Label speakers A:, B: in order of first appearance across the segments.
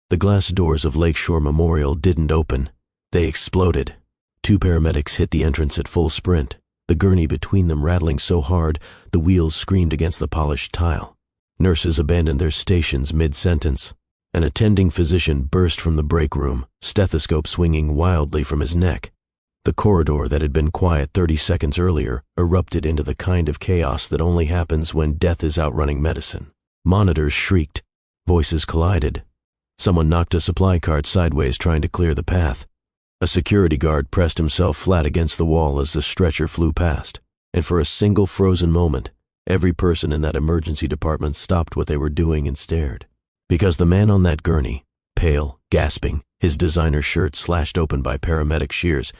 A: The glass doors of Lakeshore Memorial didn't open. They exploded. 2 paramedics hit the entrance at full sprint, the gurney between them rattling so hard the wheels screamed against the polished tile. Nurses abandoned their stations mid-sentence. An attending physician burst from the break room, stethoscope swinging wildly from his neck. The corridor that had been quiet 30 seconds earlier erupted into the kind of chaos that only happens when death is outrunning medicine. Monitors shrieked. Voices collided. Someone knocked a supply cart sideways trying to clear the path. A security guard pressed himself flat against the wall as the stretcher flew past, and for a single frozen moment, every person in that emergency department stopped what they were doing and stared. Because the man on that gurney, pale, gasping, his designer shirt slashed open by paramedic shears,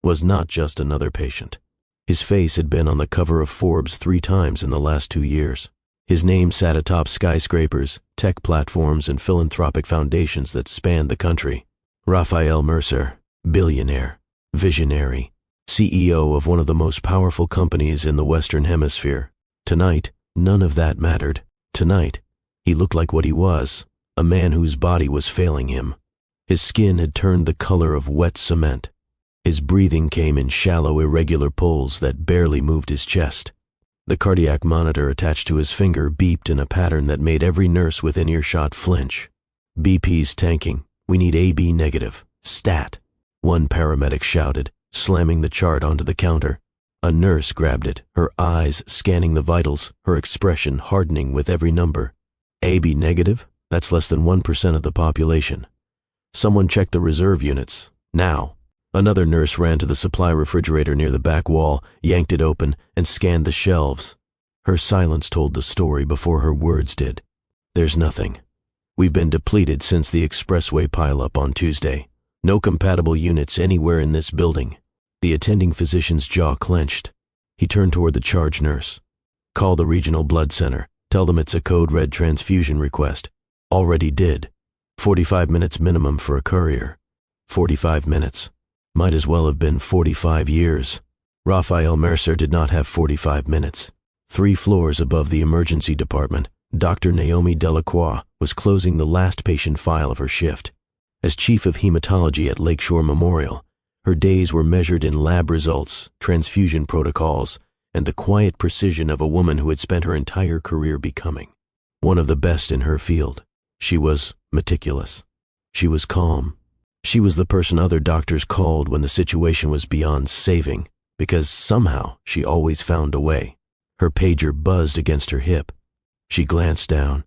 A: was not just another patient. His face had been on the cover of Forbes 3 times in the last 2 years. His name sat atop skyscrapers, tech platforms, and philanthropic foundations that spanned the country. Raphael Mercer, billionaire, visionary, CEO of one of the most powerful companies in the Western Hemisphere. Tonight, none of that mattered. Tonight, he looked like what he was, a man whose body was failing him. His skin had turned the color of wet cement. His breathing came in shallow, irregular pulls that barely moved his chest. The cardiac monitor attached to his finger beeped in a pattern that made every nurse within earshot flinch. BP's tanking. We need AB negative. Stat. One paramedic shouted, slamming the chart onto the counter. A nurse grabbed it, her eyes scanning the vitals, her expression hardening with every number. AB negative? That's less than 1% of the population. Someone check the reserve units. Now. Another nurse ran to the supply refrigerator near the back wall, yanked it open, and scanned the shelves. Her silence told the story before her words did. There's nothing. We've been depleted since the expressway pileup on Tuesday. No compatible units anywhere in this building. The attending physician's jaw clenched. He turned toward the charge nurse. Call the regional blood center. Tell them it's a code red transfusion request. Already did. 45 minutes minimum for a courier. 45 minutes. Might as well have been 45 years. Raphael Mercer did not have 45 minutes. 3 floors above the emergency department, Dr. Naomi Delacroix was closing the last patient file of her shift. As chief of hematology at Lakeshore Memorial, her days were measured in lab results, transfusion protocols, and the quiet precision of a woman who had spent her entire career becoming one of the best in her field. She was meticulous. She was calm. She was the person other doctors called when the situation was beyond saving, because somehow she always found a way. Her pager buzzed against her hip. She glanced down.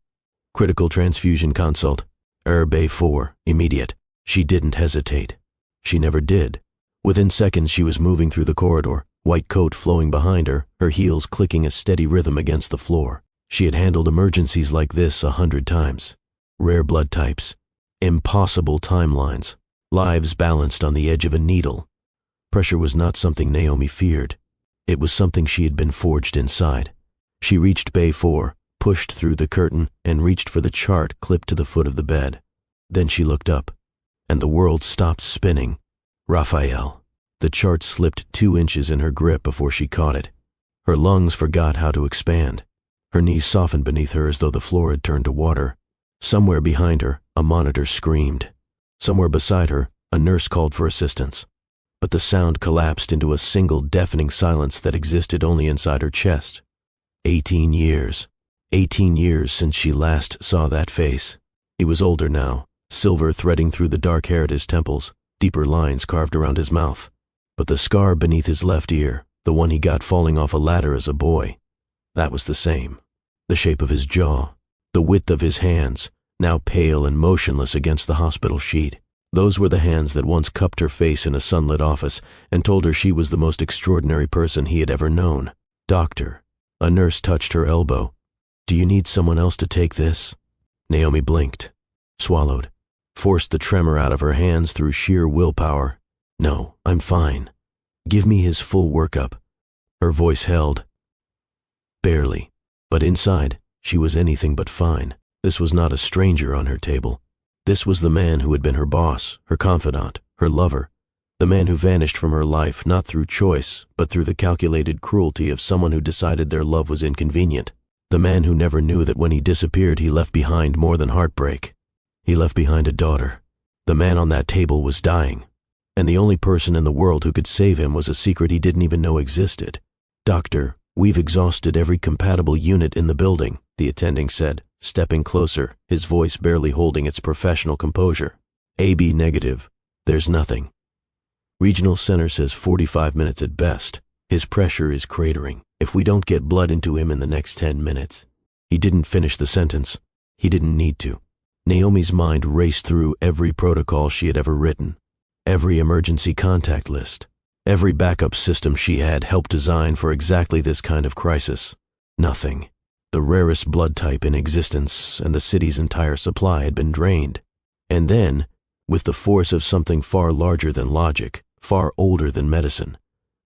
A: Critical transfusion consult. Bay 4, immediate. She didn't hesitate. She never did. Within seconds she was moving through the corridor, white coat flowing behind her, her heels clicking a steady rhythm against the floor. She had handled emergencies like this 100 times. Rare blood types. Impossible timelines. Lives balanced on the edge of a needle. Pressure was not something Naomi feared. It was something she had been forged inside. She reached Bay 4, pushed through the curtain, and reached for the chart clipped to the foot of the bed. Then she looked up, and the world stopped spinning. Raphael. The chart slipped 2 inches in her grip before she caught it. Her lungs forgot how to expand. Her knees softened beneath her as though the floor had turned to water. Somewhere behind her, a monitor screamed. Somewhere beside her, a nurse called for assistance. But the sound collapsed into a single deafening silence that existed only inside her chest. 18 years. 18 years since she last saw that face. He was older now, silver threading through the dark hair at his temples, deeper lines carved around his mouth. But the scar beneath his left ear, the one he got falling off a ladder as a boy, that was the same. The shape of his jaw, the width of his hands, now pale and motionless against the hospital sheet. Those were the hands that once cupped her face in a sunlit office and told her she was the most extraordinary person he had ever known. Doctor. A nurse touched her elbow. Do you need someone else to take this? Naomi blinked, swallowed, forced the tremor out of her hands through sheer willpower. No, I'm fine. Give me his full workup. Her voice held. Barely. But inside, she was anything but fine. This was not a stranger on her table. This was the man who had been her boss, her confidant, her lover, the man who vanished from her life not through choice, but through the calculated cruelty of someone who decided their love was inconvenient, the man who never knew that when he disappeared he left behind more than heartbreak. He left behind a daughter. The man on that table was dying, and the only person in the world who could save him was a secret he didn't even know existed. Doctor, we've exhausted every compatible unit in the building, the attending said, stepping closer, his voice barely holding its professional composure. AB negative. There's nothing. Regional center says 45 minutes at best. His pressure is cratering. If we don't get blood into him in the next 10 minutes. He didn't finish the sentence. He didn't need to. Naomi's mind raced through every protocol she had ever written, every emergency contact list, every backup system she had helped design for exactly this kind of crisis. Nothing. The rarest blood type in existence and the city's entire supply had been drained. And then, with the force of something far larger than logic, far older than medicine,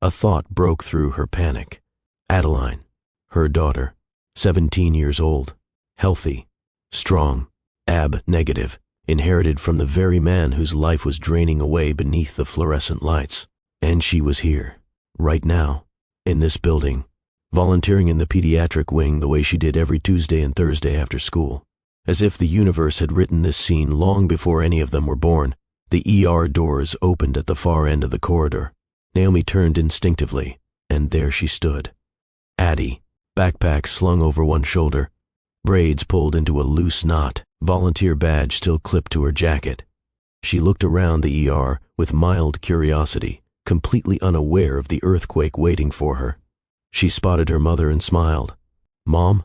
A: a thought broke through her panic. Adeline, her daughter, 17 years old, healthy, strong, AB negative, inherited from the very man whose life was draining away beneath the fluorescent lights. And she was here, right now, in this building, volunteering in the pediatric wing the way she did every Tuesday and Thursday after school. As if the universe had written this scene long before any of them were born, the ER doors opened at the far end of the corridor. Naomi turned instinctively, and there she stood. Addie, backpack slung over one shoulder, braids pulled into a loose knot, volunteer badge still clipped to her jacket. She looked around the ER with mild curiosity, completely unaware of the earthquake waiting for her. She spotted her mother and smiled. Mom,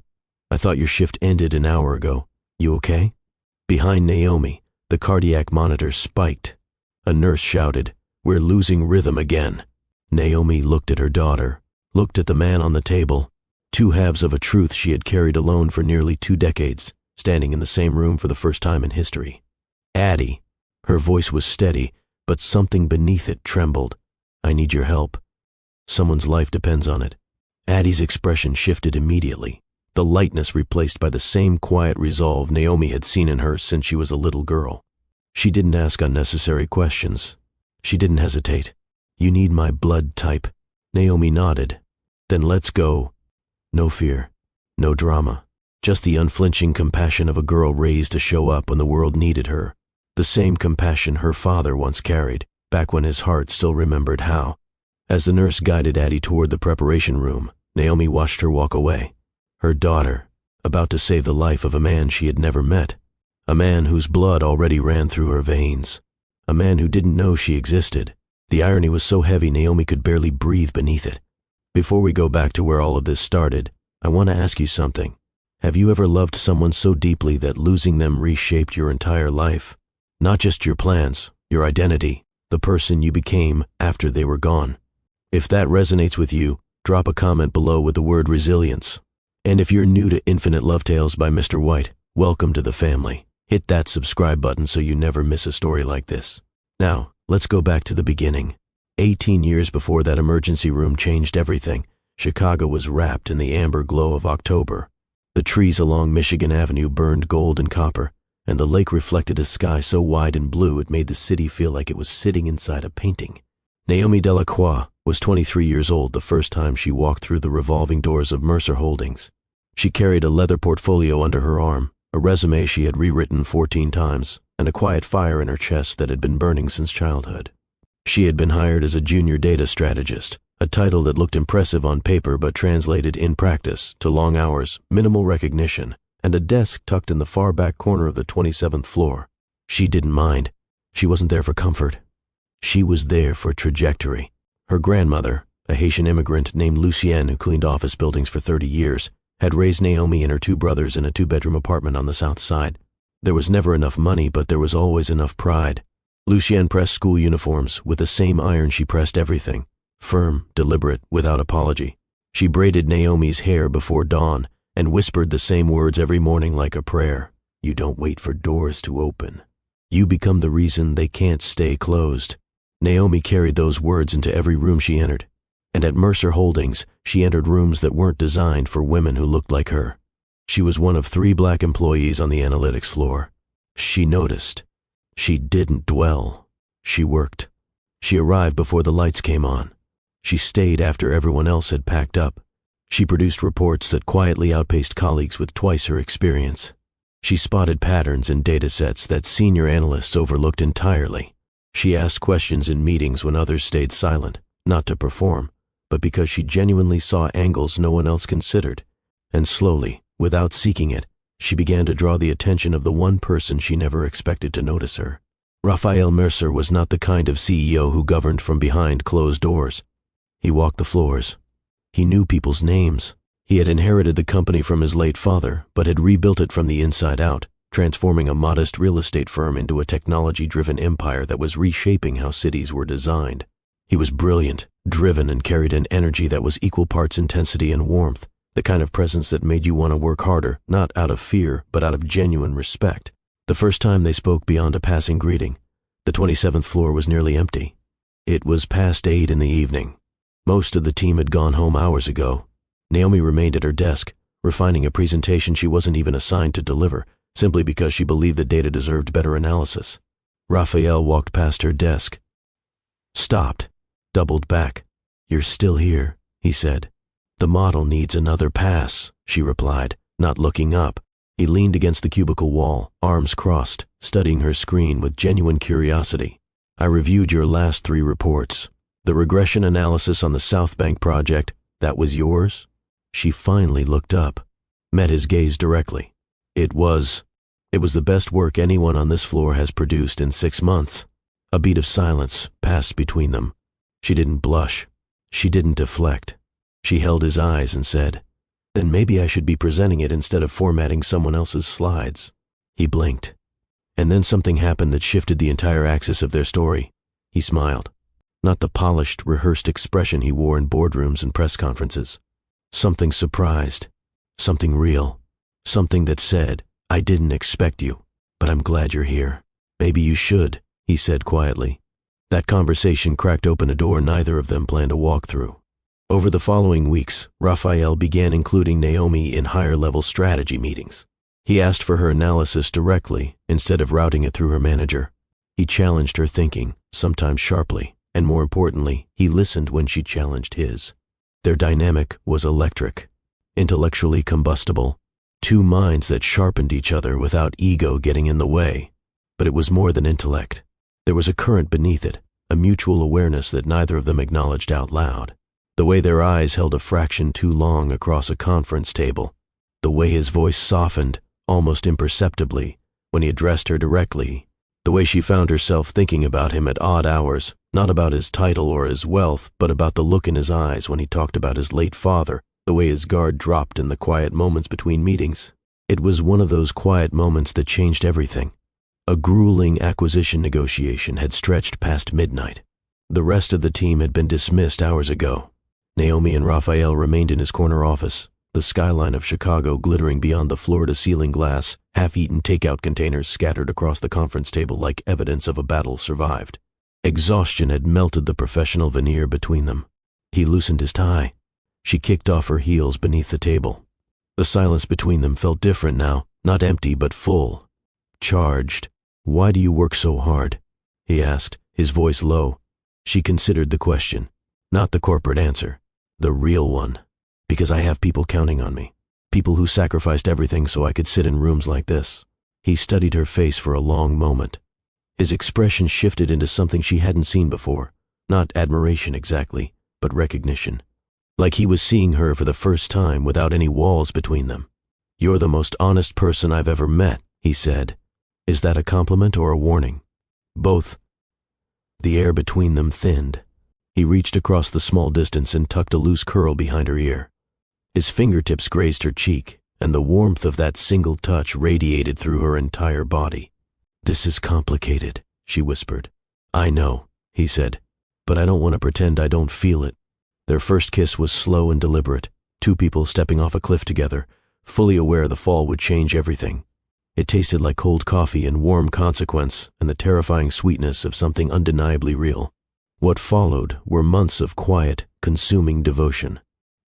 A: I thought your shift ended an hour ago. You okay? Behind Naomi, the cardiac monitor spiked. A nurse shouted, We're losing rhythm again. Naomi looked at her daughter, looked at the man on the table, two halves of a truth she had carried alone for nearly 2 decades, standing in the same room for the first time in history. Addie. Her voice was steady, but something beneath it trembled. I need your help. Someone's life depends on it. Addie's expression shifted immediately, the lightness replaced by the same quiet resolve Naomi had seen in her since she was a little girl. She didn't ask unnecessary questions. She didn't hesitate. You need my blood type. Naomi nodded. Then let's go. No fear, no drama, just the unflinching compassion of a girl raised to show up when the world needed her. The same compassion her father once carried, back when his heart still remembered how. As the nurse guided Addie toward the preparation room, Naomi watched her walk away. Her daughter, about to save the life of a man she had never met, a man whose blood already ran through her veins, a man who didn't know she existed. The irony was so heavy Naomi could barely breathe beneath it. Before we go back to where all of this started, I want to ask you something. Have you ever loved someone so deeply that losing them reshaped your entire life? Not just your plans, your identity, the person you became after they were gone. If that resonates with you, drop a comment below with the word resilience. And if you're new to Infinite Love Tales by Mr. White, welcome to the family. Hit that subscribe button so you never miss a story like this. Now, let's go back to the beginning. 18 years before that emergency room changed everything, Chicago was wrapped in the amber glow of October. The trees along Michigan Avenue burned gold and copper, and the lake reflected a sky so wide and blue it made the city feel like it was sitting inside a painting. Naomi Delacroix was 23 years old the first time she walked through the revolving doors of Mercer Holdings. She carried a leather portfolio under her arm, a resume she had rewritten 14 times, and a quiet fire in her chest that had been burning since childhood. She had been hired as a junior data strategist, a title that looked impressive on paper but translated in practice to long hours, minimal recognition, and a desk tucked in the far back corner of the 27th floor. She didn't mind. She wasn't there for comfort. She was there for trajectory. Her grandmother, a Haitian immigrant named Lucienne who cleaned office buildings for 30 years, had raised Naomi and her 2 brothers in a 2-bedroom apartment on the south side. There was never enough money, but there was always enough pride. Lucienne pressed school uniforms with the same iron she pressed everything, firm, deliberate, without apology. She braided Naomi's hair before dawn and whispered the same words every morning like a prayer. You don't wait for doors to open. You become the reason they can't stay closed. Naomi carried those words into every room she entered. And at Mercer Holdings, she entered rooms that weren't designed for women who looked like her. She was one of 3 black employees on the analytics floor. She noticed. She didn't dwell. She worked. She arrived before the lights came on. She stayed after everyone else had packed up. She produced reports that quietly outpaced colleagues with twice her experience. She spotted patterns in datasets that senior analysts overlooked entirely. She asked questions in meetings when others stayed silent, not to perform, but because she genuinely saw angles no one else considered. And slowly, without seeking it, she began to draw the attention of the one person she never expected to notice her. Raphael Mercer was not the kind of CEO who governed from behind closed doors. He walked the floors. He knew people's names. He had inherited the company from his late father, but had rebuilt it from the inside out, transforming a modest real estate firm into a technology-driven empire that was reshaping how cities were designed. He was brilliant, driven, and carried an energy that was equal parts intensity and warmth, the kind of presence that made you want to work harder, not out of fear, but out of genuine respect. The first time they spoke beyond a passing greeting, the 27th floor was nearly empty. It was past 8 in the evening. Most of the team had gone home hours ago. Naomi remained at her desk, refining a presentation she wasn't even assigned to deliver, simply because she believed the data deserved better analysis. Raphael walked past her desk. Stopped, doubled back. "You're still here," he said. "The model needs another pass," she replied, not looking up. He leaned against the cubicle wall, arms crossed, studying her screen with genuine curiosity. "I reviewed your last 3 reports. The regression analysis on the South Bank project, that was yours?" She finally looked up, met his gaze directly. It was the best work anyone on this floor has produced in 6 months. A beat of silence passed between them. She didn't blush. She didn't deflect. She held his eyes and said, "Then maybe I should be presenting it instead of formatting someone else's slides." He blinked. And then something happened that shifted the entire axis of their story. He smiled. Not the polished, rehearsed expression he wore in boardrooms and press conferences. Something surprised. Something real. Something that said, "I didn't expect you, but I'm glad you're here." "Maybe you should," he said quietly. That conversation cracked open a door neither of them planned to walk through. Over the following weeks, Raphael began including Naomi in higher-level strategy meetings. He asked for her analysis directly instead of routing it through her manager. He challenged her thinking, sometimes sharply, and more importantly, he listened when she challenged his. Their dynamic was electric, intellectually combustible, 2 minds that sharpened each other without ego getting in the way. But it was more than intellect. There was a current beneath it, a mutual awareness that neither of them acknowledged out loud. The way their eyes held a fraction too long across a conference table. The way his voice softened, almost imperceptibly, when he addressed her directly. The way she found herself thinking about him at odd hours, not about his title or his wealth, but about the look in his eyes when he talked about his late father, the way his guard dropped in the quiet moments between meetings. It was one of those quiet moments that changed everything. A grueling acquisition negotiation had stretched past midnight. The rest of the team had been dismissed hours ago. Naomi and Raphael remained in his corner office, the skyline of Chicago glittering beyond the floor-to-ceiling glass, half-eaten takeout containers scattered across the conference table like evidence of a battle survived. Exhaustion had melted the professional veneer between them. He loosened his tie. She kicked off her heels beneath the table. The silence between them felt different now, not empty but full. Charged. "Why do you work so hard?" he asked, his voice low. She considered the question, not the corporate answer, the real one. "Because I have people counting on me. People who sacrificed everything so I could sit in rooms like this." He studied her face for a long moment. His expression shifted into something she hadn't seen before, not admiration exactly, but recognition. Like he was seeing her for the first time without any walls between them. "You're the most honest person I've ever met," he said. Is that a compliment or a warning? Both. The air between them thinned. He reached across the small distance and tucked a loose curl behind her ear. His fingertips grazed her cheek, and the warmth of that single touch radiated through her entire body. "This is complicated," she whispered. "I know," he said, "but I don't want to pretend I don't feel it." Their first kiss was slow and deliberate, 2 people stepping off a cliff together, fully aware the fall would change everything. It tasted like cold coffee and warm consequence and the terrifying sweetness of something undeniably real. What followed were months of quiet, consuming devotion.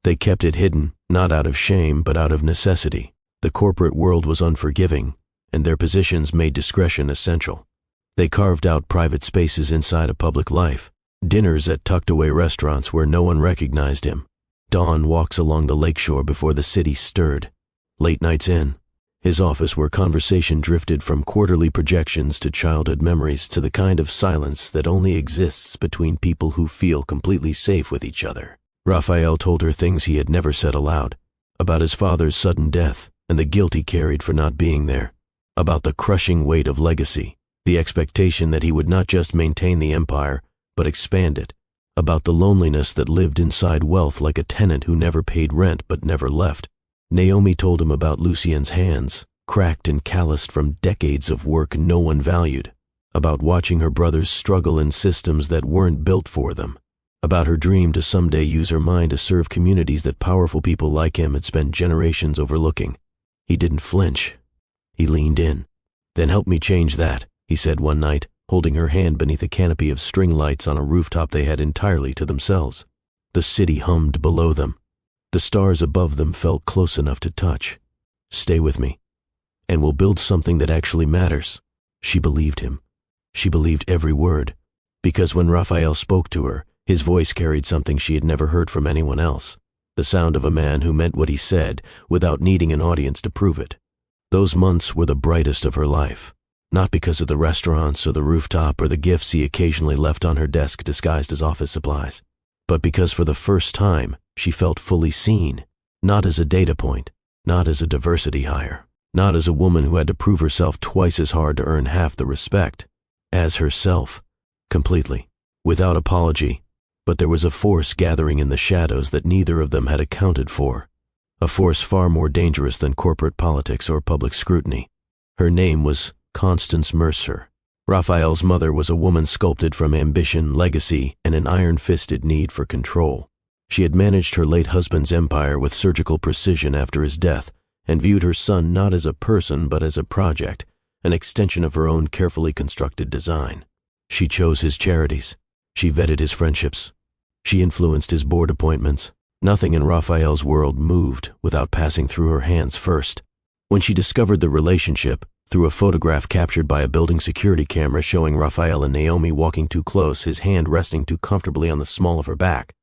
A: They kept it hidden, not out of shame but out of necessity. The corporate world was unforgiving, and their positions made discretion essential. They carved out private spaces inside a public life, dinners at tucked-away restaurants where no one recognized him, dawn walks along the lakeshore before the city stirred, late nights in. His office where conversation drifted from quarterly projections to childhood memories to the kind of silence that only exists between people who feel completely safe with each other. Raphael told her things he had never said aloud, about his father's sudden death and the guilt he carried for not being there, about the crushing weight of legacy, the expectation that he would not just maintain the empire, but expand it, about the loneliness that lived inside wealth like a tenant who never paid rent but never left. Naomi told him about Lucien's hands, cracked and calloused from decades of work no one valued, about watching her brothers struggle in systems that weren't built for them, about her dream to someday use her mind to serve communities that powerful people like him had spent generations overlooking. He didn't flinch. He leaned in. "Then help me change that," he said one night, holding her hand beneath a canopy of string lights on a rooftop they had entirely to themselves. The city hummed below them. The stars above them felt close enough to touch. "Stay with me, and we'll build something that actually matters." She believed him. She believed every word, because when Raphael spoke to her, his voice carried something she had never heard from anyone else, the sound of a man who meant what he said without needing an audience to prove it. Those months were the brightest of her life, not because of the restaurants or the rooftop or the gifts he occasionally left on her desk disguised as office supplies, but because for the first time she felt fully seen, not as a data point, not as a diversity hire, not as a woman who had to prove herself twice as hard to earn half the respect, as herself, completely, without apology. But there was a force gathering in the shadows that neither of them had accounted for, a force far more dangerous than corporate politics or public scrutiny. Her name was Constance Mercer. Raphael's mother was a woman sculpted from ambition, legacy, and an iron-fisted need for control. She had managed her late husband's empire with surgical precision after his death, and viewed her son not as a person but as a project, an extension of her own carefully constructed design. She chose his charities. She vetted his friendships. She influenced his board appointments. Nothing in Raphael's world moved without passing through her hands first. When she discovered the relationship, through a photograph captured by a building security camera showing Raphael and Naomi walking too close, his hand resting too comfortably on the small of her back,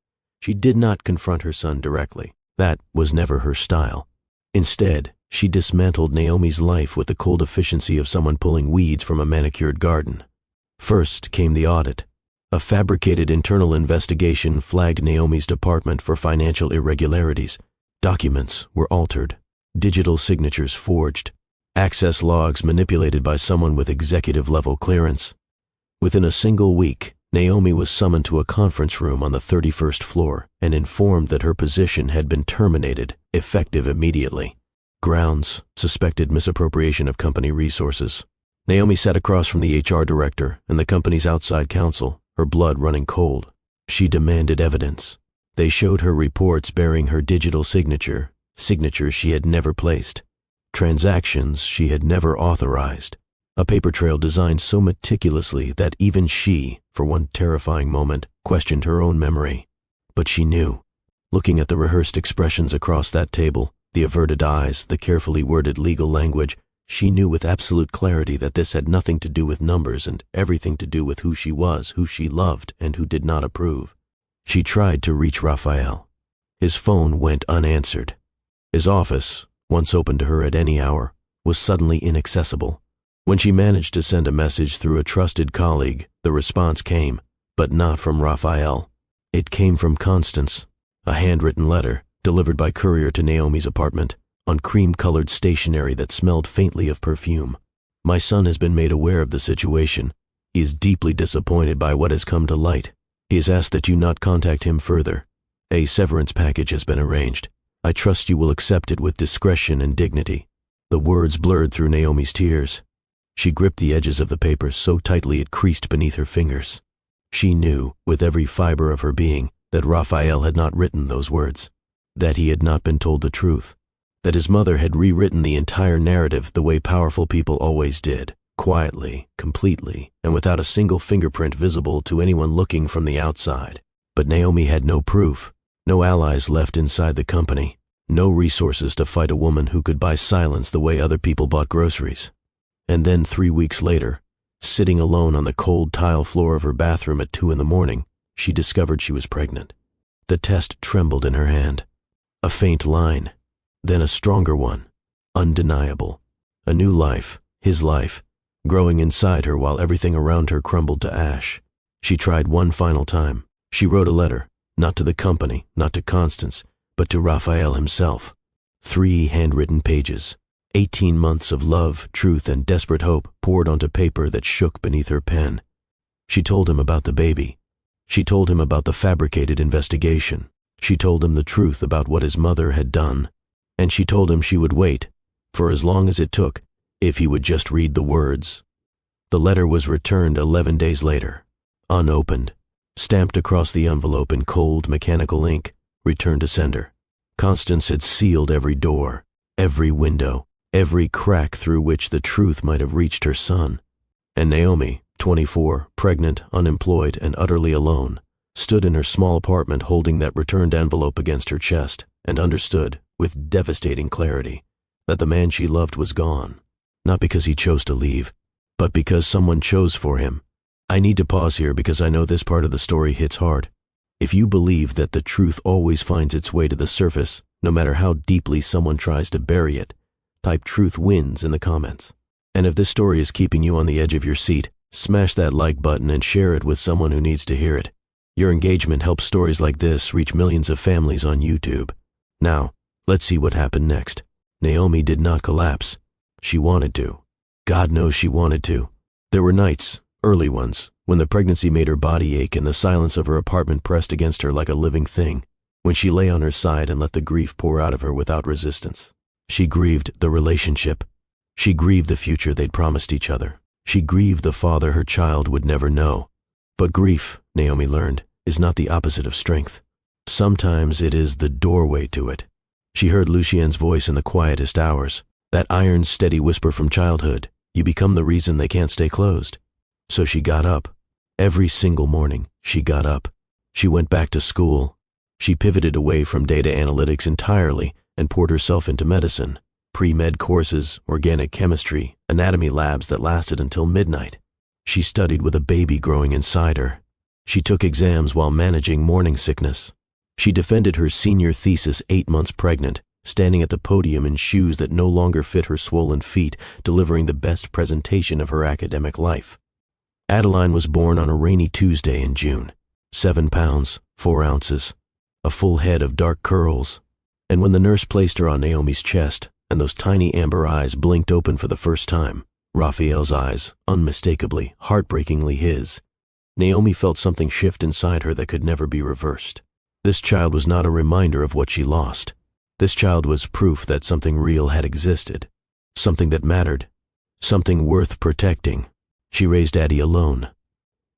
A: she did not confront her son directly. That was never her style. Instead, she dismantled Naomi's life with the cold efficiency of someone pulling weeds from a manicured garden. First came the audit. A fabricated internal investigation flagged Naomi's department for financial irregularities. Documents were altered, digital signatures forged, access logs manipulated by someone with executive-level clearance. Within a single week, Naomi was summoned to a conference room on the 31st floor and informed that her position had been terminated, effective immediately. Grounds: suspected misappropriation of company resources. Naomi sat across from the HR director and the company's outside counsel, her blood running cold. She demanded evidence. They showed her reports bearing her digital signature, signatures she had never placed, transactions she had never authorized, a paper trail designed so meticulously that even she, for one terrifying moment, questioned her own memory. But she knew, looking at the rehearsed expressions across that table, the averted eyes, the carefully worded legal language, she knew with absolute clarity that this had nothing to do with numbers and everything to do with who she was, who she loved, and who did not approve. She tried to reach Raphael. His phone went unanswered. His office, once open to her at any hour, was suddenly inaccessible. When she managed to send a message through a trusted colleague, the response came, but not from Raphael. It came from Constance, a handwritten letter delivered by courier to Naomi's apartment, on cream-colored stationery that smelled faintly of perfume. "My son has been made aware of the situation. He is deeply disappointed by what has come to light. He has asked that you not contact him further. A severance package has been arranged. I trust you will accept it with discretion and dignity." The words blurred through Naomi's tears. She gripped the edges of the paper so tightly it creased beneath her fingers. She knew, with every fiber of her being, that Raphael had not written those words, that he had not been told the truth, that his mother had rewritten the entire narrative the way powerful people always did, quietly, completely, and without a single fingerprint visible to anyone looking from the outside. But Naomi had no proof, no allies left inside the company, no resources to fight a woman who could buy silence the way other people bought groceries. And then 3 weeks later, sitting alone on the cold tile floor of her bathroom at 2 a.m, she discovered she was pregnant. The test trembled in her hand. A faint line, then a stronger one, undeniable. A new life, his life, growing inside her while everything around her crumbled to ash. She tried one final time. She wrote a letter, not to the company, not to Constance, but to Raphael himself. 3 handwritten pages. 18 months of love, truth, and desperate hope poured onto paper that shook beneath her pen. She told him about the baby. She told him about the fabricated investigation. She told him the truth about what his mother had done. And she told him she would wait, for as long as it took, if he would just read the words. The letter was returned 11 days later, unopened, stamped across the envelope in cold mechanical ink, returned to sender. Constance had sealed every door, every window, every crack through which the truth might have reached her son. And Naomi, 24, pregnant, unemployed, and utterly alone, stood in her small apartment holding that returned envelope against her chest and understood, with devastating clarity, that the man she loved was gone, not because he chose to leave, but because someone chose for him. I need to pause here because I know this part of the story hits hard. If you believe that the truth always finds its way to the surface, no matter how deeply someone tries to bury it, type "truth wins" in the comments. And if this story is keeping you on the edge of your seat, smash that like button and share it with someone who needs to hear it. Your engagement helps stories like this reach millions of families on YouTube. Now, let's see what happened next. Naomi did not collapse. She wanted to. God knows she wanted to. There were nights, early ones, when the pregnancy made her body ache and the silence of her apartment pressed against her like a living thing, when she lay on her side and let the grief pour out of her without resistance. She grieved the relationship. She grieved the future they'd promised each other. She grieved the father her child would never know. But grief, Naomi learned, is not the opposite of strength. Sometimes it is the doorway to it. She heard Lucien's voice in the quietest hours, that iron steady whisper from childhood, "You become the reason they can't stay closed." So she got up. Every single morning, she got up. She went back to school. She pivoted away from data analytics entirely and poured herself into medicine, pre-med courses, organic chemistry, anatomy labs that lasted until midnight. She studied with a baby growing inside her. She took exams while managing morning sickness. She defended her senior thesis 8 months pregnant, standing at the podium in shoes that no longer fit her swollen feet, delivering the best presentation of her academic life. Adeline was born on a rainy Tuesday in June. 7 pounds, 4 ounces, a full head of dark curls. And when the nurse placed her on Naomi's chest, and those tiny amber eyes blinked open for the first time, Raphael's eyes, unmistakably, heartbreakingly his, Naomi felt something shift inside her that could never be reversed. This child was not a reminder of what she lost. This child was proof that something real had existed, something that mattered, something worth protecting. She raised Addie alone.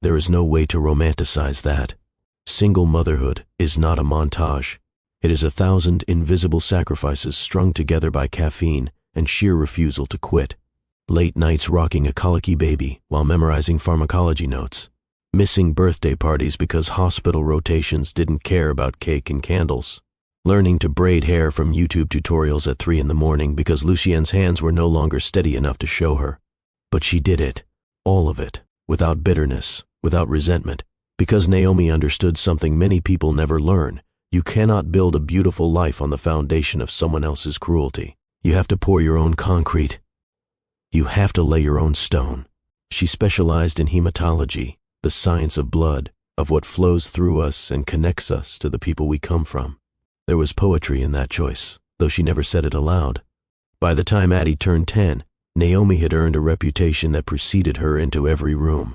A: There is no way to romanticize that. Single motherhood is not a montage. It is 1,000 invisible sacrifices strung together by caffeine and sheer refusal to quit. Late nights rocking a colicky baby while memorizing pharmacology notes. Missing birthday parties because hospital rotations didn't care about cake and candles. Learning to braid hair from YouTube tutorials at 3 in the morning because Lucien's hands were no longer steady enough to show her. But she did it, all of it, without bitterness, without resentment, because Naomi understood something many people never learn. You cannot build a beautiful life on the foundation of someone else's cruelty. You have to pour your own concrete. You have to lay your own stone. She specialized in hematology, the science of blood, of what flows through us and connects us to the people we come from. There was poetry in that choice, though she never said it aloud. By the time Addie turned 10, Naomi had earned a reputation that preceded her into every room.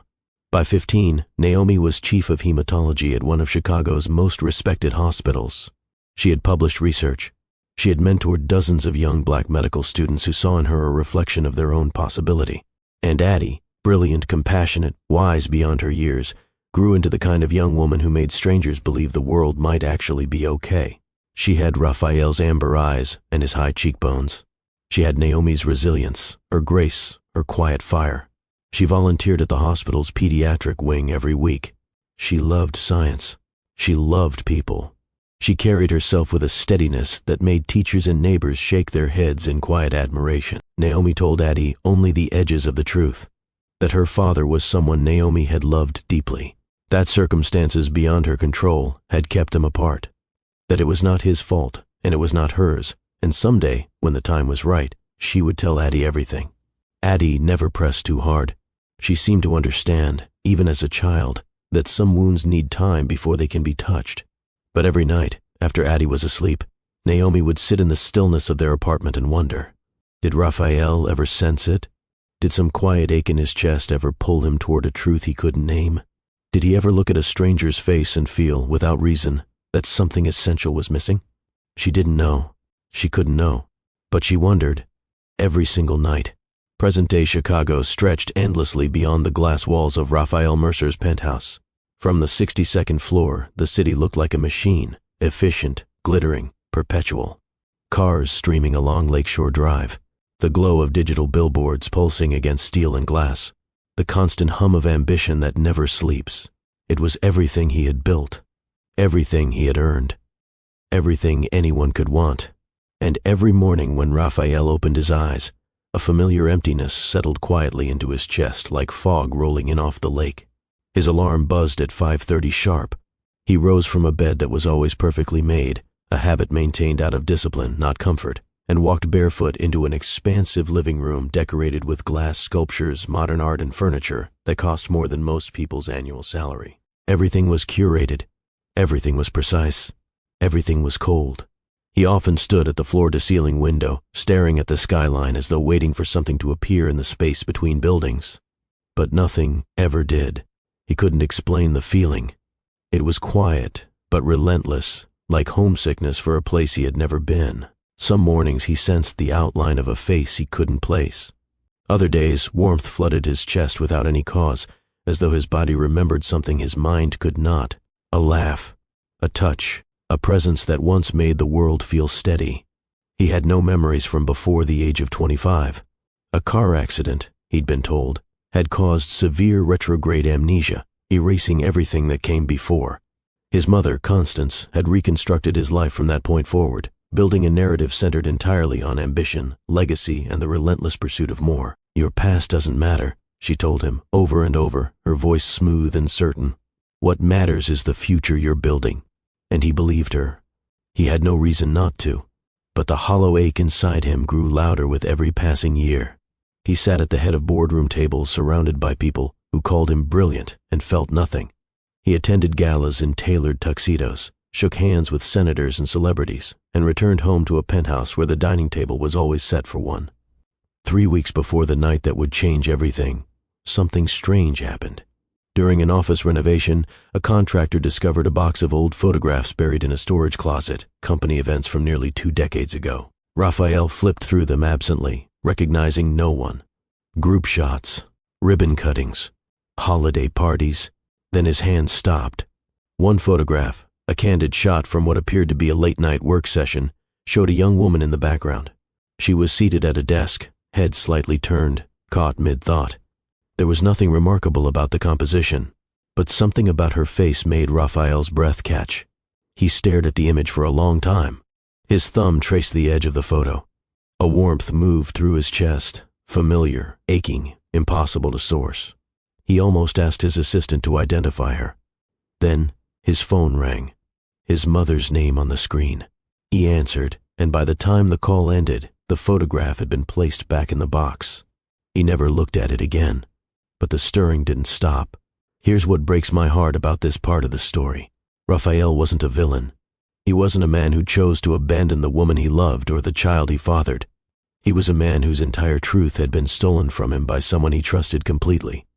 A: By 15, Naomi was chief of hematology at one of Chicago's most respected hospitals. She had published research. She had mentored dozens of young black medical students who saw in her a reflection of their own possibility. And Addie, brilliant, compassionate, wise beyond her years, grew into the kind of young woman who made strangers believe the world might actually be okay. She had Raphael's amber eyes and his high cheekbones. She had Naomi's resilience, her grace, her quiet fire. She volunteered at the hospital's pediatric wing every week. She loved science. She loved people. She carried herself with a steadiness that made teachers and neighbors shake their heads in quiet admiration. Naomi told Addie only the edges of the truth, that her father was someone Naomi had loved deeply, that circumstances beyond her control had kept them apart, that it was not his fault and it was not hers, and someday, when the time was right, She would tell Addie everything. Addie never pressed too hard. She seemed to understand, even as a child, that some wounds need time before they can be touched. But every night, after Addie was asleep, Naomi would sit in the stillness of their apartment and wonder, did Raphael ever sense it? Did some quiet ache in his chest ever pull him toward a truth he couldn't name? Did he ever look at a stranger's face and feel, without reason, that something essential was missing? She didn't know. She couldn't know. But she wondered. Every single night. Present-day Chicago stretched endlessly beyond the glass walls of Raphael Mercer's penthouse. From the 62nd floor, the city looked like a machine, efficient, glittering, perpetual. Cars streaming along Lakeshore Drive, the glow of digital billboards pulsing against steel and glass, the constant hum of ambition that never sleeps. It was everything he had built, everything he had earned, everything anyone could want. And every morning when Raphael opened his eyes, a familiar emptiness settled quietly into his chest like fog rolling in off the lake. His alarm buzzed at 5:30 sharp. He rose from a bed that was always perfectly made, a habit maintained out of discipline, not comfort, and walked barefoot into an expansive living room decorated with glass sculptures, modern art, and furniture that cost more than most people's annual salary. Everything was curated. Everything was precise. Everything was cold. He often stood at the floor-to-ceiling window, staring at the skyline as though waiting for something to appear in the space between buildings. But nothing ever did. He couldn't explain the feeling. It was quiet, but relentless, like homesickness for a place he had never been. Some mornings he sensed the outline of a face he couldn't place. Other days, warmth flooded his chest without any cause, as though his body remembered something his mind could not. A laugh, a touch, a presence that once made the world feel steady. He had no memories from before the age of 25. A car accident, he'd been told, had caused severe retrograde amnesia, erasing everything that came before. His mother, Constance, had reconstructed his life from that point forward, building a narrative centered entirely on ambition, legacy, and the relentless pursuit of more. "Your past doesn't matter," she told him, over and over, her voice smooth and certain. "What matters is the future you're building." And he believed her. He had no reason not to. But the hollow ache inside him grew louder with every passing year. He sat at the head of boardroom tables surrounded by people who called him brilliant and felt nothing. He attended galas in tailored tuxedos, shook hands with senators and celebrities, and returned home to a penthouse where the dining table was always set for one. 3 weeks before the night that would change everything, something strange happened. During an office renovation, a contractor discovered a box of old photographs buried in a storage closet, company events from nearly 2 decades ago. Raphael flipped through them absently, recognizing no one. Group shots, ribbon cuttings, holiday parties. Then his hand stopped. One photograph, a candid shot from what appeared to be a late-night work session, showed a young woman in the background. She was seated at a desk, head slightly turned, caught mid-thought. There was nothing remarkable about the composition, but something about her face made Raphael's breath catch. He stared at the image for a long time. His thumb traced the edge of the photo. A warmth moved through his chest, familiar, aching, impossible to source. He almost asked his assistant to identify her. Then his phone rang, his mother's name on the screen. He answered, and by the time the call ended, the photograph had been placed back in the box. He never looked at it again. But the stirring didn't stop. Here's what breaks my heart about this part of the story. Raphael wasn't a villain. He wasn't a man who chose to abandon the woman he loved or the child he fathered. He was a man whose entire truth had been stolen from him by someone he trusted completely.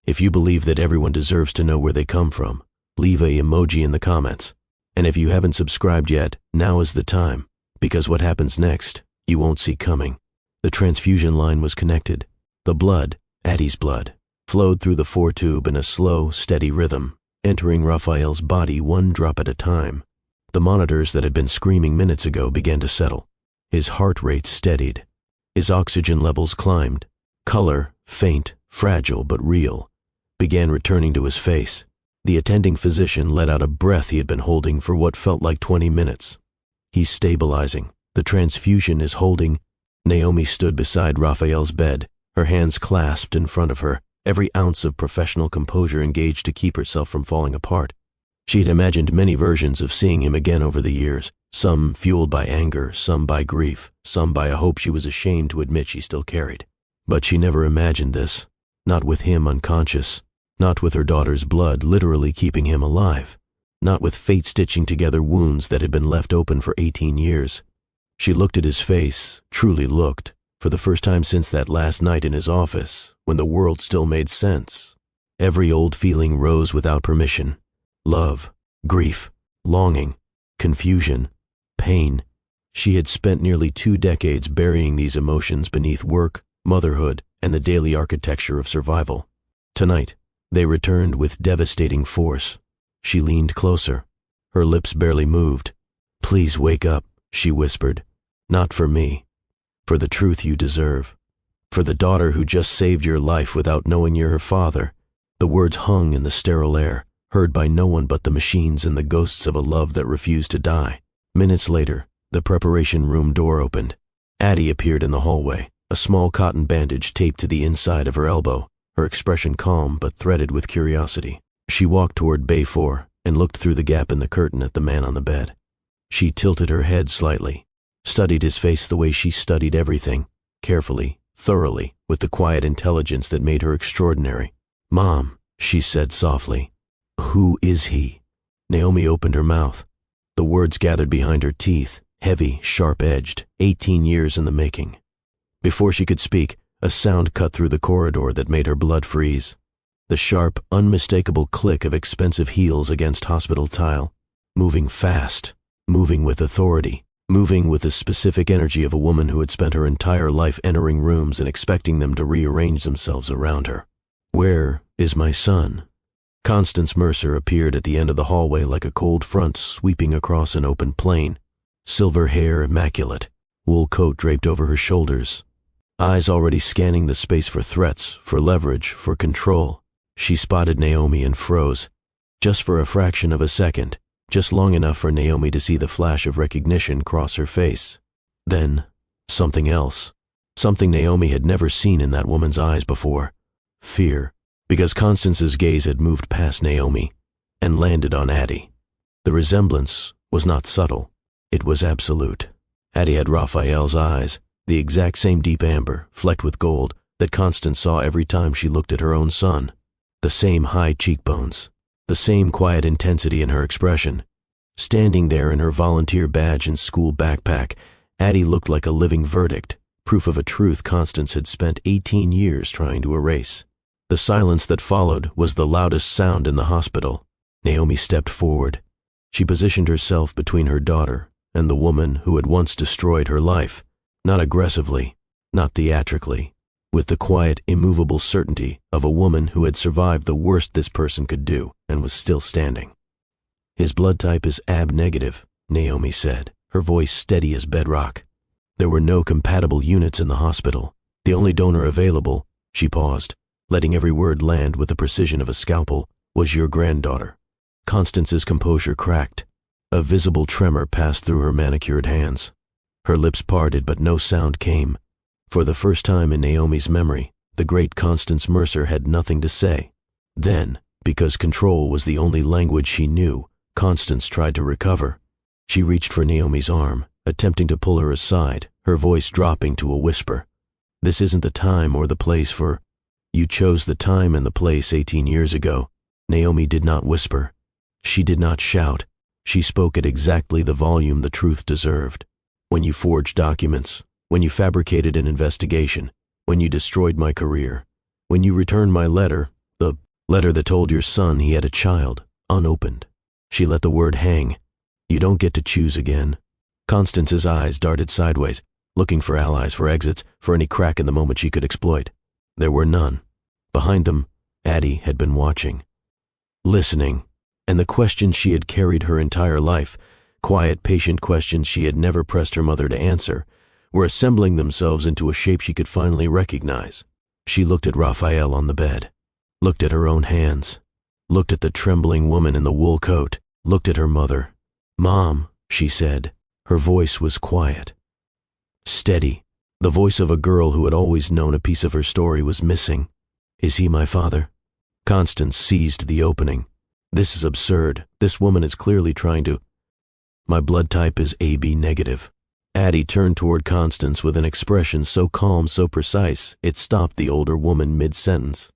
A: If you believe that everyone deserves to know where they come from, leave a emoji in the comments. And if you haven't subscribed yet, now is the time, because what happens next, you won't see coming. The transfusion line was connected. The blood, Addie's blood, flowed through the foretube in a slow, steady rhythm, entering Raphael's body one drop at a time. The monitors that had been screaming minutes ago began to settle. His heart rate steadied. His oxygen levels climbed. Color, faint, fragile but real, began returning to his face. The attending physician let out a breath he had been holding for what felt like 20 minutes. "He's stabilizing. The transfusion is holding." Naomi stood beside Raphael's bed, her hands clasped in front of her, every ounce of professional composure engaged to keep herself from falling apart. She had imagined many versions of seeing him again over the years, Some fueled by anger, some by grief, some by a hope she was ashamed to admit she still carried. But she never imagined this, not with him unconscious, not with her daughter's blood literally keeping him alive, not with fate stitching together wounds that had been left open for 18 years. She looked at his face, truly looked, for the first time since that last night in his office, when the world still made sense. Every old feeling rose without permission. Love, grief, longing, confusion, pain. She had spent nearly 2 decades burying these emotions beneath work, motherhood, and the daily architecture of survival. Tonight, they returned with devastating force. She leaned closer. Her lips barely moved. "Please wake up," she whispered. "Not for me. For the truth you deserve. For the daughter who just saved your life without knowing you're her father." The words hung in the sterile air, heard by no one but the machines and the ghosts of a love that refused to die. Minutes later, the preparation room door opened. Addie appeared in the hallway, a small cotton bandage taped to the inside of her elbow, her expression calm but threaded with curiosity. She walked toward Bay 4 and looked through the gap in the curtain at the man on the bed. She tilted her head slightly, studied his face the way she studied everything, carefully, thoroughly, with the quiet intelligence that made her extraordinary. "Mom," she said softly. "Who is he?" Naomi opened her mouth. The words gathered behind her teeth, heavy, sharp-edged, 18 years in the making. Before she could speak, a sound cut through the corridor that made her blood freeze. The sharp, unmistakable click of expensive heels against hospital tile. Moving fast, moving with authority, moving with the specific energy of a woman who had spent her entire life entering rooms and expecting them to rearrange themselves around her. "Where is my son?" Constance Mercer appeared at the end of the hallway like a cold front sweeping across an open plain. Silver hair immaculate, wool coat draped over her shoulders. Eyes already scanning the space for threats, for leverage, for control. She spotted Naomi and froze. Just for a fraction of a second, just long enough for Naomi to see the flash of recognition cross her face. Then, something else. Something Naomi had never seen in that woman's eyes before. Fear, because Constance's gaze had moved past Naomi and landed on Addie. The resemblance was not subtle. It was absolute. Addie had Raphael's eyes, the exact same deep amber, flecked with gold, that Constance saw every time she looked at her own son. The same high cheekbones, the same quiet intensity in her expression. Standing there in her volunteer badge and school backpack, Addie looked like a living verdict, proof of a truth Constance had spent 18 years trying to erase. The silence that followed was the loudest sound in the hospital. Naomi stepped forward. She positioned herself between her daughter and the woman who had once destroyed her life, not aggressively, not theatrically, with the quiet, immovable certainty of a woman who had survived the worst this person could do and was still standing. "His blood type is AB negative," Naomi said, her voice steady as bedrock. There were no compatible units in the hospital. The only donor available, she paused, letting every word land with the precision of a scalpel, was your granddaughter. Constance's composure cracked. A visible tremor passed through her manicured hands. Her lips parted, but no sound came. For the first time in Naomi's memory, the great Constance Mercer had nothing to say. Then, because control was the only language she knew, Constance tried to recover. She reached for Naomi's arm, attempting to pull her aside, her voice dropping to a whisper. "This isn't the time or the place for—" "You chose the time and the place 18 years ago." Naomi did not whisper. She did not shout. She spoke at exactly the volume the truth deserved. "When you forged documents, when you fabricated an investigation, when you destroyed my career, when you returned my letter, the letter that told your son he had a child, unopened." She let the word hang. "You don't get to choose again." Constance's eyes darted sideways, looking for allies, for exits, for any crack in the moment she could exploit. There were none. Behind them, Addie had been watching, listening, and the questions she had carried her entire life, quiet, patient questions she had never pressed her mother to answer, were assembling themselves into a shape she could finally recognize. She looked at Raphael on the bed, looked at her own hands, looked at the trembling woman in the wool coat, looked at her mother. "Mom," she said. Her voice was quiet, steady, the voice of a girl who had always known a piece of her story was missing. "Is he my father?" Constance seized the opening. "This is absurd. This woman is clearly trying to—" My blood type is AB negative. Addie turned toward Constance with an expression so calm, so precise, it stopped the older woman mid-sentence.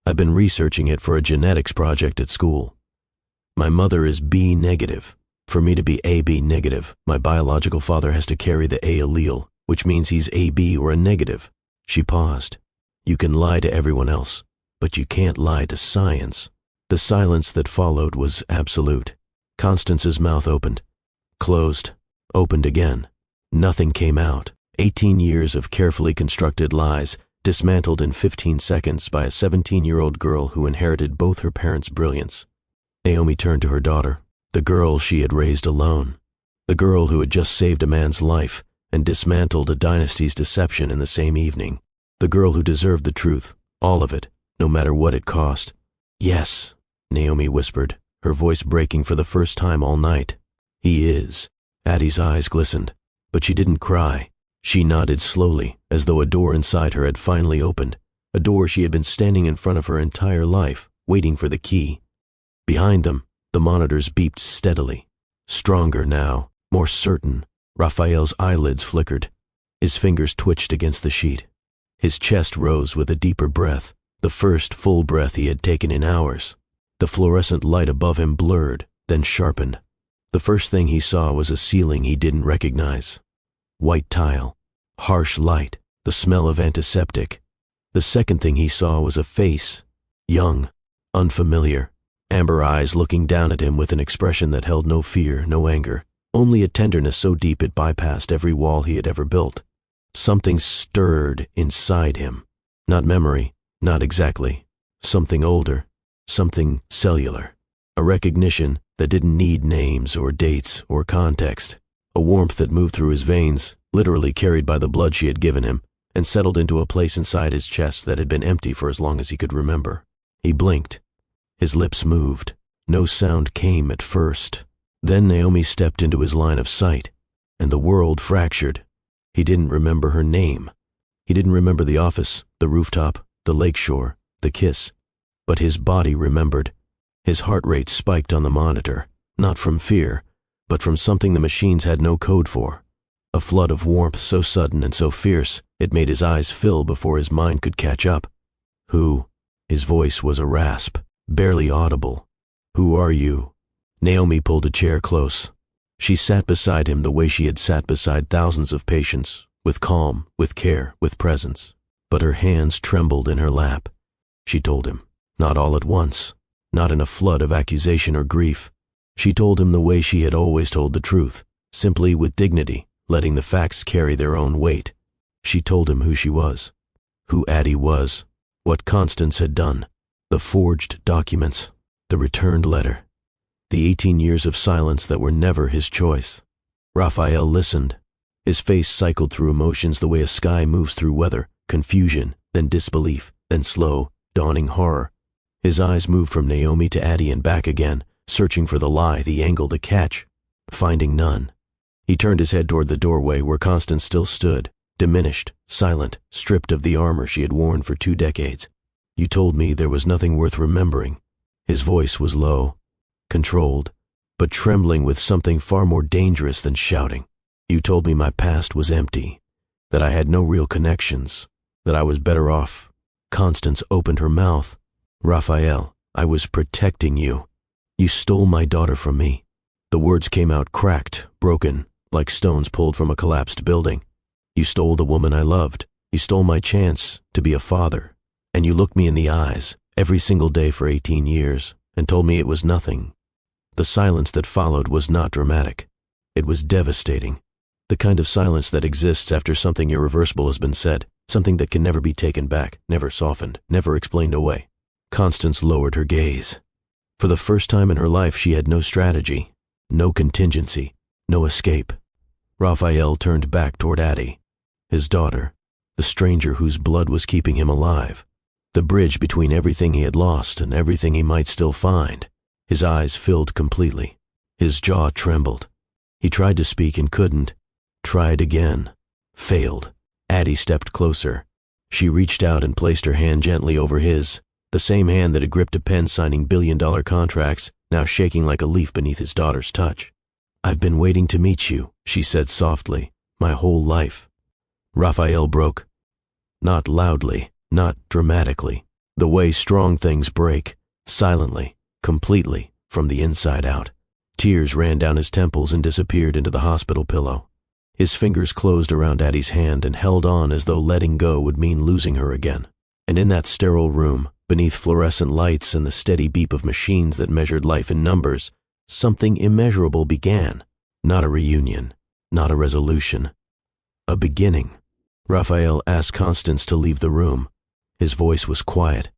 A: I've been researching it for a genetics project at school. My mother is B negative. For me to be AB negative, my biological father has to carry the A allele, which means he's AB or a negative. She paused. You can lie to everyone else, but you can't lie to science. The silence that followed was absolute. Constance's mouth opened, closed, opened again. Nothing came out. 18 years of carefully constructed lies, dismantled in 15 seconds by a 17-year-old girl who inherited both her parents' brilliance. Naomi turned to her daughter, the girl she had raised alone, the girl who had just saved a man's life and dismantled a dynasty's deception in the same evening, the girl who deserved the truth, all of it, no matter what it cost. Yes, Naomi whispered, her voice breaking for the first time all night. He is. Addie's eyes glistened. But she didn't cry. She nodded slowly, as though a door inside her had finally opened, a door she had been standing in front of her entire life, waiting for the key. Behind them, the monitors beeped steadily. Stronger now, more certain. Raphael's eyelids flickered. His fingers twitched against the sheet. His chest rose with a deeper breath, the first full breath he had taken in hours. The fluorescent light above him blurred, then sharpened. The first thing he saw was a ceiling he didn't recognize. White tile, harsh light, the smell of antiseptic. The second thing he saw was a face, young, unfamiliar, amber eyes looking down at him with an expression that held no fear, no anger, only a tenderness so deep it bypassed every wall he had ever built. Something stirred inside him. Not memory, not exactly. Something older, something cellular. A recognition that didn't need names or dates or context. A warmth that moved through his veins, literally carried by the blood she had given him, and settled into a place inside his chest that had been empty for as long as he could remember. He blinked. His lips moved. No sound came at first. Then Naomi stepped into his line of sight, and the world fractured. He didn't remember her name. He didn't remember the office, the rooftop, the lakeshore, the kiss. But his body remembered. His heart rate spiked on the monitor, not from fear, but from something the machines had no code for. A flood of warmth so sudden and so fierce, it made his eyes fill before his mind could catch up. Who? His voice was a rasp, barely audible. Who are you? Naomi pulled a chair close. She sat beside him the way she had sat beside thousands of patients, with calm, with care, with presence. But her hands trembled in her lap. She told him, not all at once, not in a flood of accusation or grief. She told him the way she had always told the truth, simply with dignity, letting the facts carry their own weight. She told him who she was, who Addie was, what Constance had done, the forged documents, the returned letter, the 18 years of silence that were never his choice. Raphael listened. His face cycled through emotions the way a sky moves through weather, confusion, then disbelief, then slow, dawning horror. His eyes moved from Naomi to Addie and back again, searching for the lie, the angle, the catch, finding none. He turned his head toward the doorway where Constance still stood, diminished, silent, stripped of the armor she had worn for 2 decades. You told me there was nothing worth remembering. His voice was low, controlled, but trembling with something far more dangerous than shouting. You told me my past was empty, that I had no real connections, that I was better off. Constance opened her mouth. Raphael, I was protecting you. You stole my daughter from me. The words came out cracked, broken, like stones pulled from a collapsed building. You stole the woman I loved. You stole my chance to be a father. And you looked me in the eyes every single day for 18 years and told me it was nothing. The silence that followed was not dramatic. It was devastating. The kind of silence that exists after something irreversible has been said, something that can never be taken back, never softened, never explained away. Constance lowered her gaze. For the first time in her life, she had no strategy, no contingency, no escape. Raphael turned back toward Addie, his daughter, the stranger whose blood was keeping him alive, the bridge between everything he had lost and everything he might still find. His eyes filled completely. His jaw trembled. He tried to speak and couldn't. Tried again. Failed. Addie stepped closer. She reached out and placed her hand gently over his, the same hand that had gripped a pen signing billion-dollar contracts, now shaking like a leaf beneath his daughter's touch. "I've been waiting to meet you," she said softly, "my whole life." Raphael broke. Not loudly, not dramatically. The way strong things break, silently, completely, from the inside out. Tears ran down his temples and disappeared into the hospital pillow. His fingers closed around Addie's hand and held on as though letting go would mean losing her again. And in that sterile room, beneath fluorescent lights and the steady beep of machines that measured life in numbers, something immeasurable began. Not a reunion, not a resolution. A beginning. Raphael asked Constance to leave the room. His voice was quiet,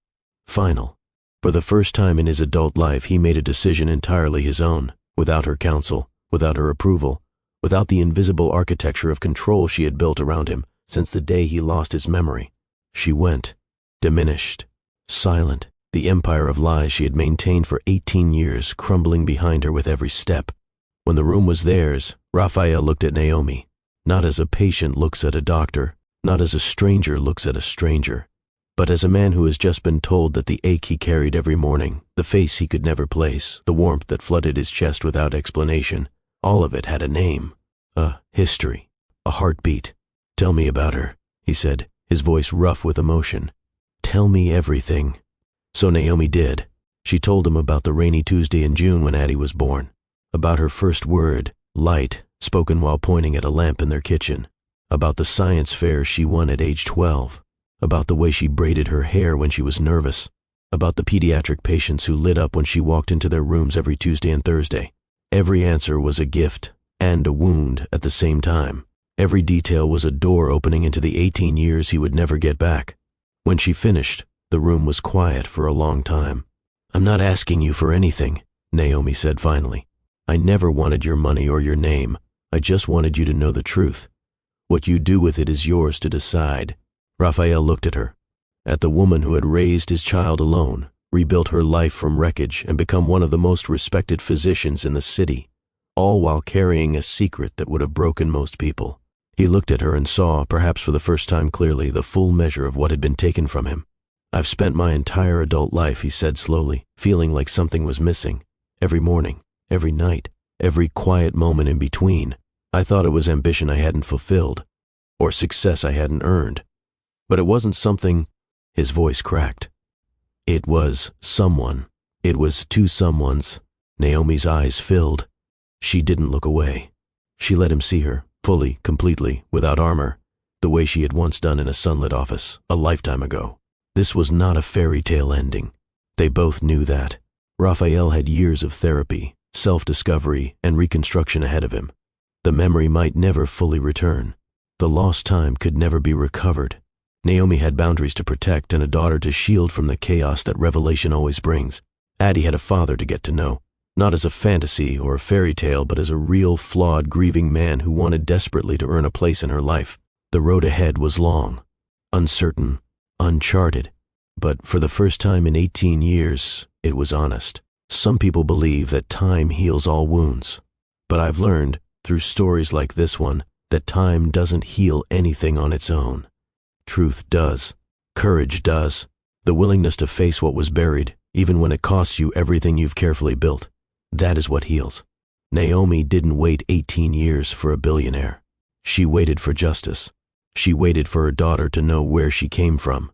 A: final. For the first time in his adult life, he made a decision entirely his own, without her counsel, without her approval, without the invisible architecture of control she had built around him since the day he lost his memory. She went, diminished, silent, the empire of lies she had maintained for 18 years crumbling behind her with every step. When the room was theirs, Raphael looked at Naomi, not as a patient looks at a doctor, not as a stranger looks at a stranger, but as a man who has just been told that the ache he carried every morning, the face he could never place, the warmth that flooded his chest without explanation, all of it had a name, a history, a heartbeat. "Tell me about her," he said, his voice rough with emotion. "Tell me everything." So Naomi did. She told him about the rainy Tuesday in June when Addie was born, about her first word, light, spoken while pointing at a lamp in their kitchen, about the science fair she won at age 12, about the way she braided her hair when she was nervous, about the pediatric patients who lit up when she walked into their rooms every Tuesday and Thursday. Every answer was a gift and a wound at the same time. Every detail was a door opening into the 18 years he would never get back. When she finished, the room was quiet for a long time. "I'm not asking you for anything," Naomi said finally. "I never wanted your money or your name. I just wanted you to know the truth. What you do with it is yours to decide." Raphael looked at her, at the woman who had raised his child alone, rebuilt her life from wreckage, and become one of the most respected physicians in the city, all while carrying a secret that would have broken most people. He looked at her and saw, perhaps for the first time clearly, the full measure of what had been taken from him. "I've spent my entire adult life," he said slowly, feeling like something was missing. "Every morning, every night, every quiet moment in between, I thought it was ambition I hadn't fulfilled, or success I hadn't earned. But it wasn't something—" His voice cracked. "It was someone. It was two someones." Naomi's eyes filled. She didn't look away. She let him see her, fully, completely, without armor, the way she had once done in a sunlit office, a lifetime ago. This was not a fairy tale ending. They both knew that. Raphael had years of therapy, self-discovery, and reconstruction ahead of him. The memory might never fully return. The lost time could never be recovered. Naomi had boundaries to protect and a daughter to shield from the chaos that revelation always brings. Addie had a father to get to know, not as a fantasy or a fairy tale, but as a real, flawed, grieving man who wanted desperately to earn a place in her life. The road ahead was long, uncertain, uncharted, but for the first time in 18 years, it was honest. Some people believe that time heals all wounds, but I've learned, through stories like this one, that time doesn't heal anything on its own. Truth does. Courage does. The willingness to face what was buried, even when it costs you everything you've carefully built. That is what heals. Naomi didn't wait 18 years for a billionaire. She waited for justice. She waited for her daughter to know where she came from.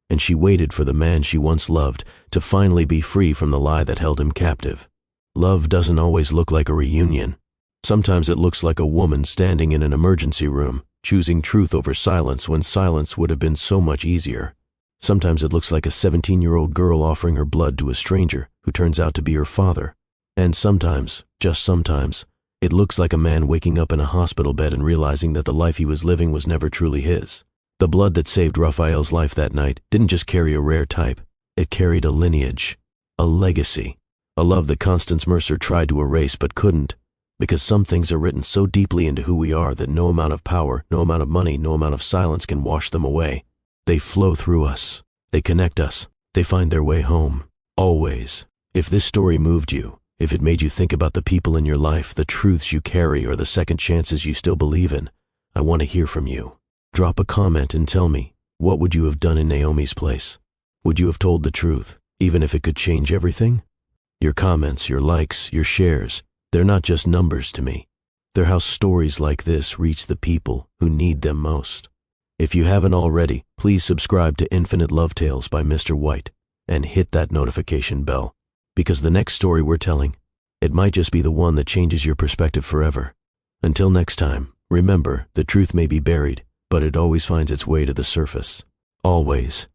A: And she waited for the man she once loved to finally be free from the lie that held him captive. Love doesn't always look like a reunion. Sometimes it looks like a woman standing in an emergency room, choosing truth over silence when silence would have been so much easier. Sometimes it looks like a 17-year-old girl offering her blood to a stranger who turns out to be her father. And sometimes, just sometimes, it looks like a man waking up in a hospital bed and realizing that the life he was living was never truly his. The blood that saved Raphael's life that night didn't just carry a rare type. It carried a lineage, a legacy, a love that Constance Mercer tried to erase but couldn't, because some things are written so deeply into who we are that no amount of power, no amount of money, no amount of silence can wash them away. They flow through us. They connect us. They find their way home. Always. If this story moved you, if it made you think about the people in your life, the truths you carry, or the second chances you still believe in, I want to hear from you. Drop a comment and tell me, what would you have done in Naomi's place? Would you have told the truth, even if it could change everything? Your comments, your likes, your shares, They're not just numbers to me. They're how stories like this reach the people who need them most. If you haven't already, please subscribe to Infinite Love Tales by Mr. White and hit that notification bell, because the next story we're telling, it might just be the one that changes your perspective forever. Until next time, remember, the truth may be buried, but it always finds its way to the surface. Always.